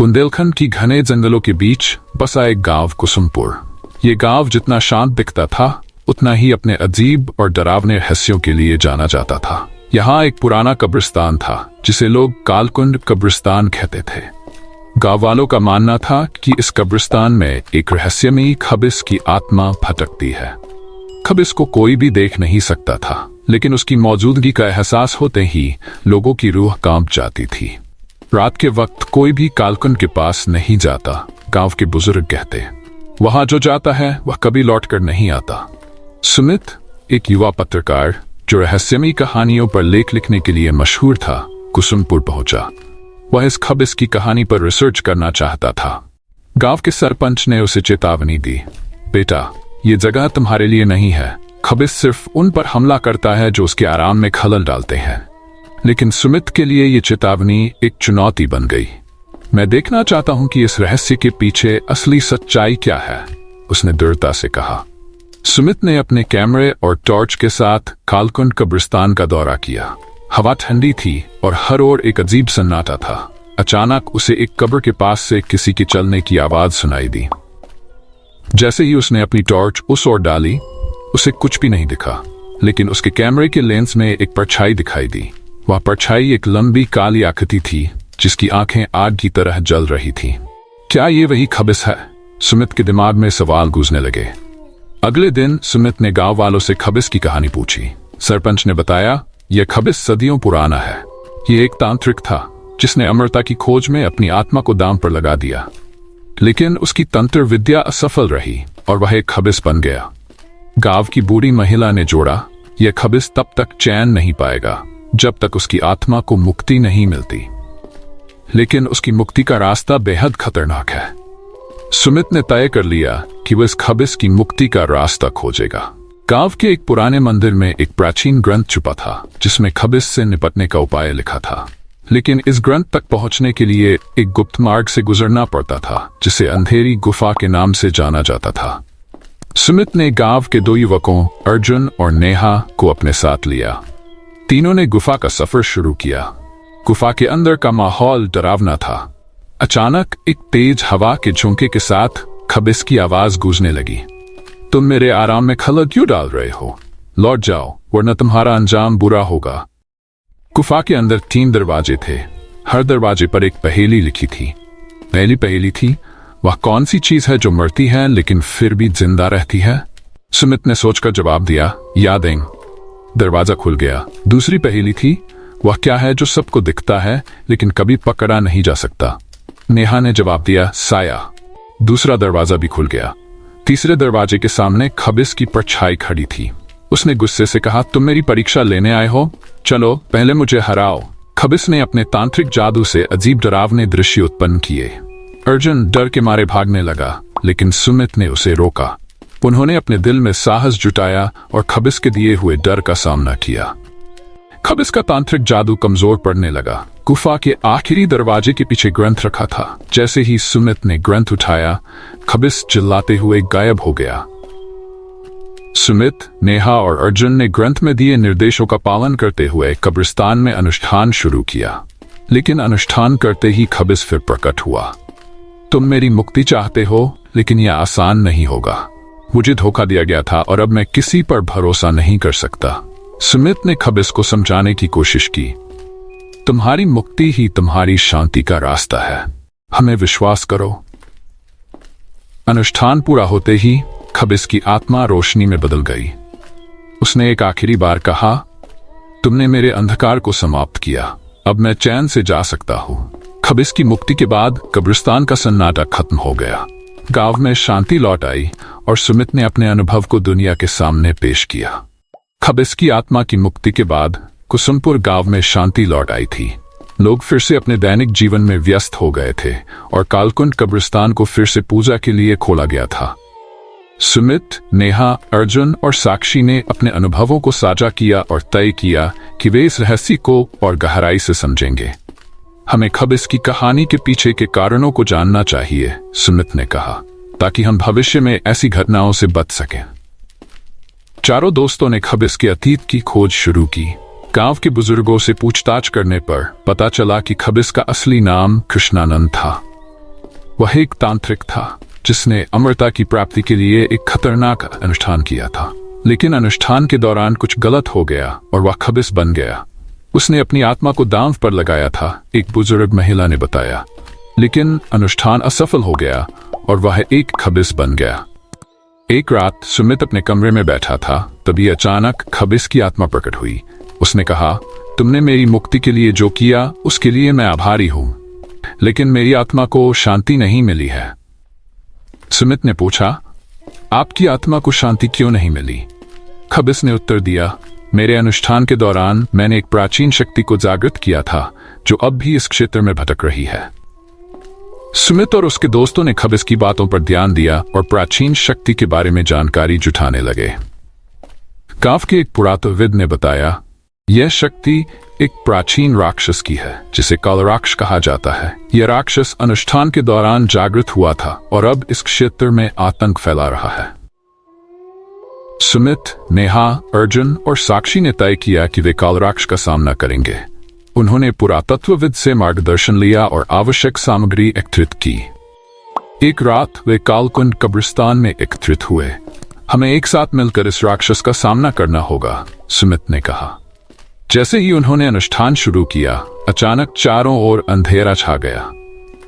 बुंदेलखंड की घने जंगलों के बीच बसा एक गांव कुसुमपुर। ये गांव जितना शांत दिखता था उतना ही अपने अजीब और डरावने रहस्यों के लिए जाना जाता था। यहाँ एक पुराना कब्रिस्तान था जिसे लोग कालकुंड कब्रिस्तान कहते थे। गांव वालों का मानना था कि इस कब्रिस्तान में एक रहस्यमयी खबिस की आत्मा भटकती है। खबिस को कोई भी देख नहीं सकता था, लेकिन उसकी मौजूदगी का एहसास होते ही लोगों की रूह कांप जाती थी। रात के वक्त कोई भी कालकुंड के पास नहीं जाता। गांव के बुजुर्ग कहते, वहां जो जाता है वह कभी लौटकर नहीं आता। सुमित, एक युवा पत्रकार जो रहस्यमयी कहानियों पर लेख लिखने के लिए मशहूर था, कुसुमपुर पहुंचा। वह इस खबिस की कहानी पर रिसर्च करना चाहता था। गांव के सरपंच ने उसे चेतावनी दी, बेटा, ये जगह तुम्हारे लिए नहीं है। खबिस सिर्फ उन पर हमला करता है जो उसके आराम में खलल डालते हैं। लेकिन सुमित के लिए ये चेतावनी एक चुनौती बन गई। मैं देखना चाहता हूं कि इस रहस्य के पीछे असली सच्चाई क्या है, उसने दृढ़ता से कहा। सुमित ने अपने कैमरे और टॉर्च के साथ कालकुंड कब्रिस्तान का दौरा किया। हवा ठंडी थी और हर ओर एक अजीब सन्नाटा था। अचानक उसे एक कब्र के पास से किसी के चलने की आवाज सुनाई दी। जैसे ही उसने अपनी टॉर्च उस ओर डाली, उसे कुछ भी नहीं दिखा, लेकिन उसके कैमरे के लेंस में एक परछाई दिखाई दी। वह परछाई एक लंबी काली आकृति थी जिसकी आंखें आग की तरह जल रही थीं। क्या ये वही खबिस है? सुमित के दिमाग में सवाल गूंजने लगे। अगले दिन सुमित ने गांव वालों से खबिस की कहानी पूछी। सरपंच ने बताया, यह खबिस सदियों पुराना है। ये एक तांत्रिक था जिसने अमरता की खोज में अपनी आत्मा को दांव पर लगा दिया, लेकिन उसकी तंत्र विद्या असफल रही और वह एक खबिस बन गया। गांव की बूढ़ी महिला ने जोड़ा, यह खबिस तब तक चैन नहीं पाएगा जब तक उसकी आत्मा को मुक्ति नहीं मिलती। लेकिन उसकी मुक्ति का रास्ता बेहद खतरनाक है। सुमित ने तय कर लिया कि वह इस खबिस की मुक्ति का रास्ता खोजेगा। गांव के एक पुराने मंदिर में एक प्राचीन ग्रंथ छुपा था जिसमें खबिस से निपटने का उपाय लिखा था। लेकिन इस ग्रंथ तक पहुंचने के लिए एक गुप्त मार्ग से गुजरना पड़ता था जिसे अंधेरी गुफा के नाम से जाना जाता था। सुमित ने गांव के दो युवकों अर्जुन और नेहा को अपने साथ लिया। तीनों ने गुफा का सफर शुरू किया। गुफा के अंदर का माहौल डरावना था। अचानक एक तेज हवा के झोंके के साथ खबिस की आवाज गूंजने लगी, तुम मेरे आराम में खलल क्यों डाल रहे हो? लौट जाओ वरना तुम्हारा अंजाम बुरा होगा। गुफा के अंदर 3 दरवाजे थे। हर दरवाजे पर एक पहेली लिखी थी। पहली पहेली थी, वह कौन सी चीज है जो मरती है लेकिन फिर भी जिंदा रहती है? सुमित ने सोचकर जवाब दिया, यादें। दरवाजा खुल गया। दूसरी पहेली थी, वह क्या है जो सबको दिखता है लेकिन कभी पकड़ा नहीं जा सकता? नेहा ने जवाब दिया, साया। दूसरा दरवाजा भी खुल गया। तीसरे दरवाजे के सामने खबिस की परछाई खड़ी थी। उसने गुस्से से कहा, तुम मेरी परीक्षा लेने आए हो? चलो पहले मुझे हराओ। खबिस ने अपने तांत्रिक जादू से अजीब डरावने दृश्य उत्पन्न किए। अर्जुन डर के मारे भागने लगा, लेकिन सुमित ने उसे रोका। उन्होंने अपने दिल में साहस जुटाया और खबिस के दिए हुए डर का सामना किया। खबिस का तांत्रिक जादू कमजोर पड़ने लगा। गुफा के आखिरी दरवाजे के पीछे ग्रंथ रखा था। जैसे ही सुमित ने ग्रंथ उठाया, खबिस चिल्लाते हुए गायब हो गया। सुमित, नेहा और अर्जुन ने ग्रंथ में दिए निर्देशों का पालन करते हुए कब्रिस्तान में अनुष्ठान शुरू किया। लेकिन अनुष्ठान करते ही खबिस फिर प्रकट हुआ। तुम मेरी मुक्ति चाहते हो, लेकिन यह आसान नहीं होगा। मुझे धोखा दिया गया था और अब मैं किसी पर भरोसा नहीं कर सकता। सुमित ने खबिस को समझाने की कोशिश की, तुम्हारी मुक्ति ही तुम्हारी शांति का रास्ता है, हमें विश्वास करो। अनुष्ठान पूरा होते ही खबिस की आत्मा रोशनी में बदल गई। उसने एक आखिरी बार कहा, तुमने मेरे अंधकार को समाप्त किया, अब मैं चैन से जा सकता हूं। खबिस की मुक्ति के बाद कब्रिस्तान का सन्नाटा खत्म हो गया। गांव में शांति लौट आई और सुमित ने अपने अनुभव को दुनिया के सामने पेश किया। खबिस की आत्मा की मुक्ति के बाद कुसुमपुर गांव में शांति लौट आई थी। लोग फिर से अपने दैनिक जीवन में व्यस्त हो गए थे और कालकुंड कब्रिस्तान को फिर से पूजा के लिए खोला गया था। सुमित, नेहा, अर्जुन और साक्षी ने अपने अनुभवों को साझा किया और तय किया कि वे इस रहस्य को और गहराई से समझेंगे। हमें खबिस की कहानी के पीछे के कारणों को जानना चाहिए, सुमित ने कहा, ताकि हम भविष्य में ऐसी घटनाओं से बच सकें। चारों दोस्तों ने खबिस के अतीत की खोज शुरू की। गांव के बुजुर्गों से पूछताछ करने पर पता चला कि खबिस का असली नाम कृष्णानंद था। वह एक तांत्रिक था जिसने अमरता की प्राप्ति के लिए एक खतरनाक अनुष्ठान किया था, लेकिन अनुष्ठान के दौरान कुछ गलत हो गया और वह खबिस बन गया। उसने अपनी आत्मा को दांव पर लगाया था, एक बुजुर्ग महिला ने बताया, लेकिन अनुष्ठान असफल हो गया और वह एक खबिस बन गया। एक रात सुमित अपने कमरे में बैठा था, तभी अचानक खबिस की आत्मा प्रकट हुई। उसने कहा, तुमने मेरी मुक्ति के लिए जो किया उसके लिए मैं आभारी हूं, लेकिन मेरी आत्मा को शांति नहीं मिली है। सुमित ने पूछा, आपकी आत्मा को शांति क्यों नहीं मिली? खबिस ने उत्तर दिया, मेरे अनुष्ठान के दौरान मैंने एक प्राचीन शक्ति को जागृत किया था जो अब भी इस क्षेत्र में भटक रही है। सुमित और उसके दोस्तों ने खबिस की बातों पर ध्यान दिया और प्राचीन शक्ति के बारे में जानकारी जुटाने लगे। गांव के एक पुरातत्वविद ने बताया, यह शक्ति एक प्राचीन राक्षस की है जिसे कालराक्ष कहा जाता है। यह राक्षस अनुष्ठान के दौरान जागृत हुआ था और अब इस क्षेत्र में आतंक फैला रहा है। सुमित, नेहा, अर्जुन और साक्षी ने तय किया कि वे कालराक्ष का सामना करेंगे। उन्होंने पुरातत्वविद से मार्गदर्शन लिया और आवश्यक सामग्री एकत्रित की। एक रात वे कालकुंड कब्रिस्तान में एकत्रित हुए। हमें एक साथ मिलकर इस राक्षस का सामना करना होगा, सुमित ने कहा। जैसे ही उन्होंने अनुष्ठान शुरू किया, अचानक चारों ओर अंधेरा छा गया।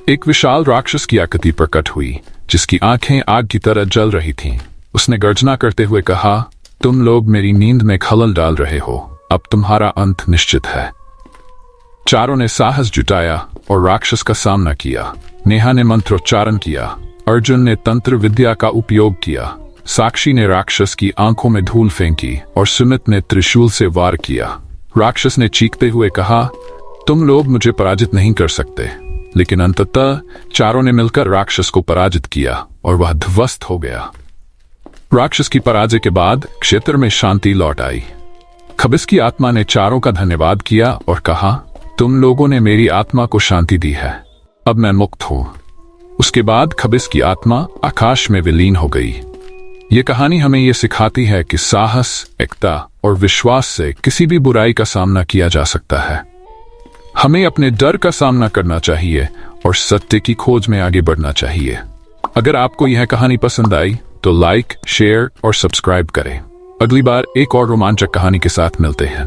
एक विशाल राक्षस की आकृति प्रकट हुई जिसकी आंखें आग की तरह जल रही थीं। उसने गर्जना करते हुए कहा, तुम लोग मेरी नींद में खलल डाल रहे हो, अब तुम्हारा अंत निश्चित है। चारों ने साहस जुटाया और राक्षस का सामना किया। नेहा ने मंत्रोच्चारण किया, अर्जुन ने तंत्र विद्या का उपयोग किया, साक्षी ने राक्षस की आंखों में धूल फेंकी और सुमित ने त्रिशूल से वार किया। राक्षस ने चीखते हुए कहा, तुम लोग मुझे पराजित नहीं कर सकते, लेकिन अंततः चारों ने मिलकर राक्षस को पराजित किया और वह ध्वस्त हो गया। राक्षस की पराजय के बाद क्षेत्र में शांति लौट आई। खबिस की आत्मा ने चारों का धन्यवाद किया और कहा, तुम लोगों ने मेरी आत्मा को शांति दी है, अब मैं मुक्त हूं। उसके बाद खबिस की आत्मा आकाश में विलीन हो गई। ये कहानी हमें ये सिखाती है कि साहस, एकता और विश्वास से किसी भी बुराई का सामना किया जा सकता है। हमें अपने डर का सामना करना चाहिए और सत्य की खोज में आगे बढ़ना चाहिए। अगर आपको यह कहानी पसंद आई तो लाइक, शेयर और सब्सक्राइब करें। अगली बार एक और रोमांचक कहानी के साथ मिलते हैं।